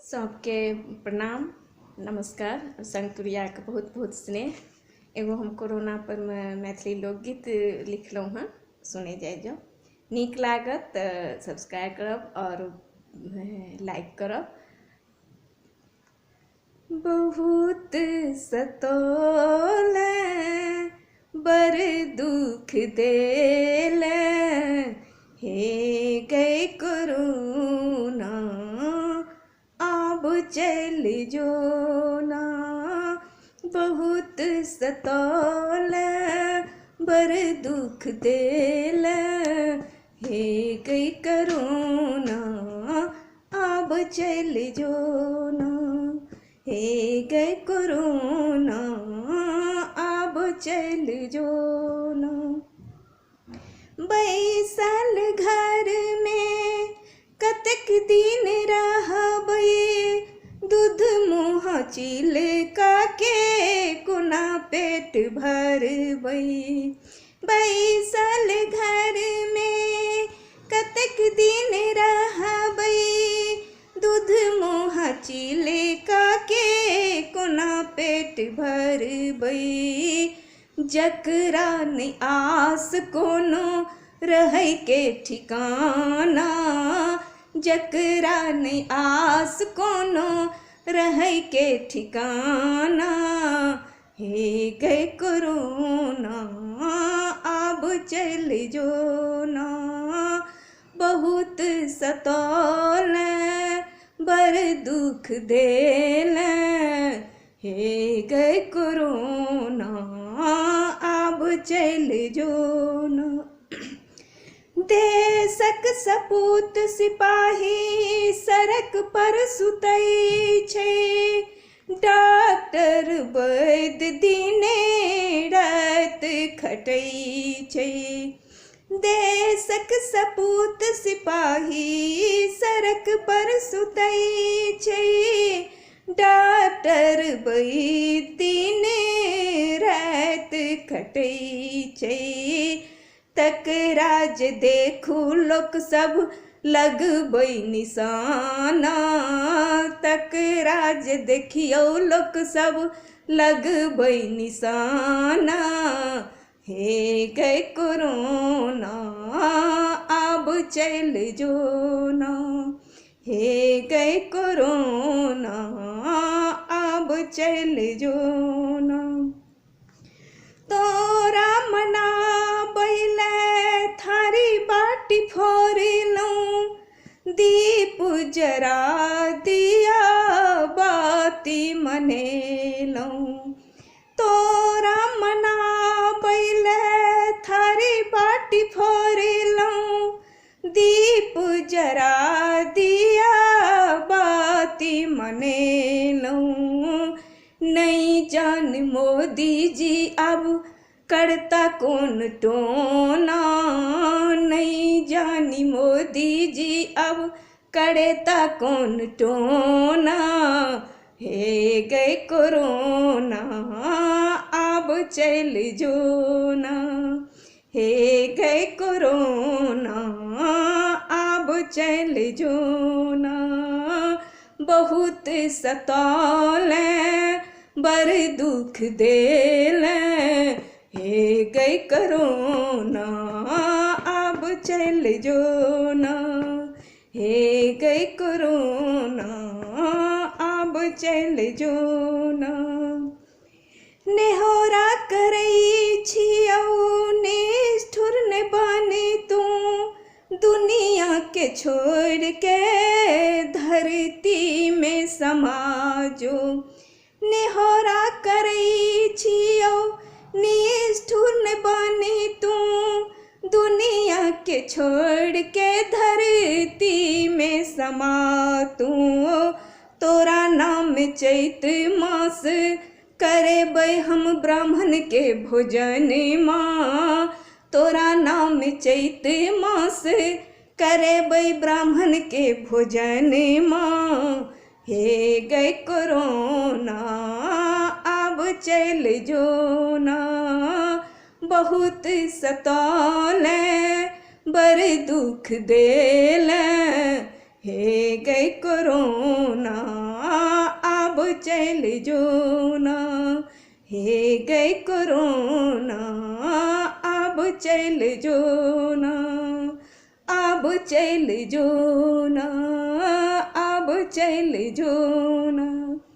सबके प्रणाम नमस्कार। संगतुरिया के बहुत बहुत स्नेह। एगो हम कोरोना पर मैथिली लोकगीत लिखलहुँ हँ, सुने जाय जो। नीक लागत तऽ सब्सक्राइब करब और लाइक करब। बहुत सतौले बड़ दुख देले, हे गए कोरोना अब चल जो ना। बहुत सतौले बड़ दुख देले, हे गई कोरोना अब चल जो ना। हे गए कोरोना अब चल जो ना। बैसल घर में कतक दिन रहबै, दूध मुँह चिलका के कोना पेट भरबै। बैसल घर में कतक दिन रहबै, दूध मुँह चिलका के कोना पेट भरबै। जकरा नै आस कोनो रहै के ठिकाना, जकरा नै आस कोनो रहै के ठिकाना, हे गए कोरोना अब चल जो ना। बहुत सतौले बड़ दुख देले, हे गए कोरोना अब चल जो ना। देशक सपूत सिपाही सड़क पर सुतै छै, डॉक्टर वैद्य दिने रात खटै छै। देशक सपूत सिपाही सड़क पर सुतै छै, डॉक्टर वैद्य दिने रात खटै छै। तकराज देखू लोक सब लगबै निशाना, तकराज देखियो लोक सब लगबै निशाना, हे गए कोरोना अब चल जो ना। हे गए कोरोना अब चल जो ना। तोरा मना बैले थारी बाटी फोड़लूँ, दीप जरा दिया बाती मनेलूँ। तोरा मना बैले थारी बाटी फोड़लूँ, दीप जरा दिया बाती मनेलूँ। नहीं जान मोदी जी अब करता कौन टोना, नहीं जानी मोदी जी अब करता कौन टोना, हे गए कोरोना अब चल जो ना। हे गए कोरोना अब चल जो ना। बहुत सतौले बड़ दुख देले, हे गए कोरोना अब चल जो ना। हे गए कोरोना अब चल जो ना। नेहोरा करै छियौ निष्ठुर ने बने तू, दुनिया के छोड़ के धरती में समाजो। नेहोरा करै छियौ निष्ठुर ने बने तू, दुनिया के छोड़ के धरती में समा तू। तोरा नाम चैत मास करेबै हम ब्राह्मण के भोजन माँ, तोरा नाम चैत मास करेबै ब्राह्मण के भोजन माँ, हे गए कोरोना अब चल जो ना। बहुत सतौले बड़ दुख देले, हे गए कोरोना चल जो ना, हे गए कोरोना अब चल जो ना, अब चल जो ना, अब चल जो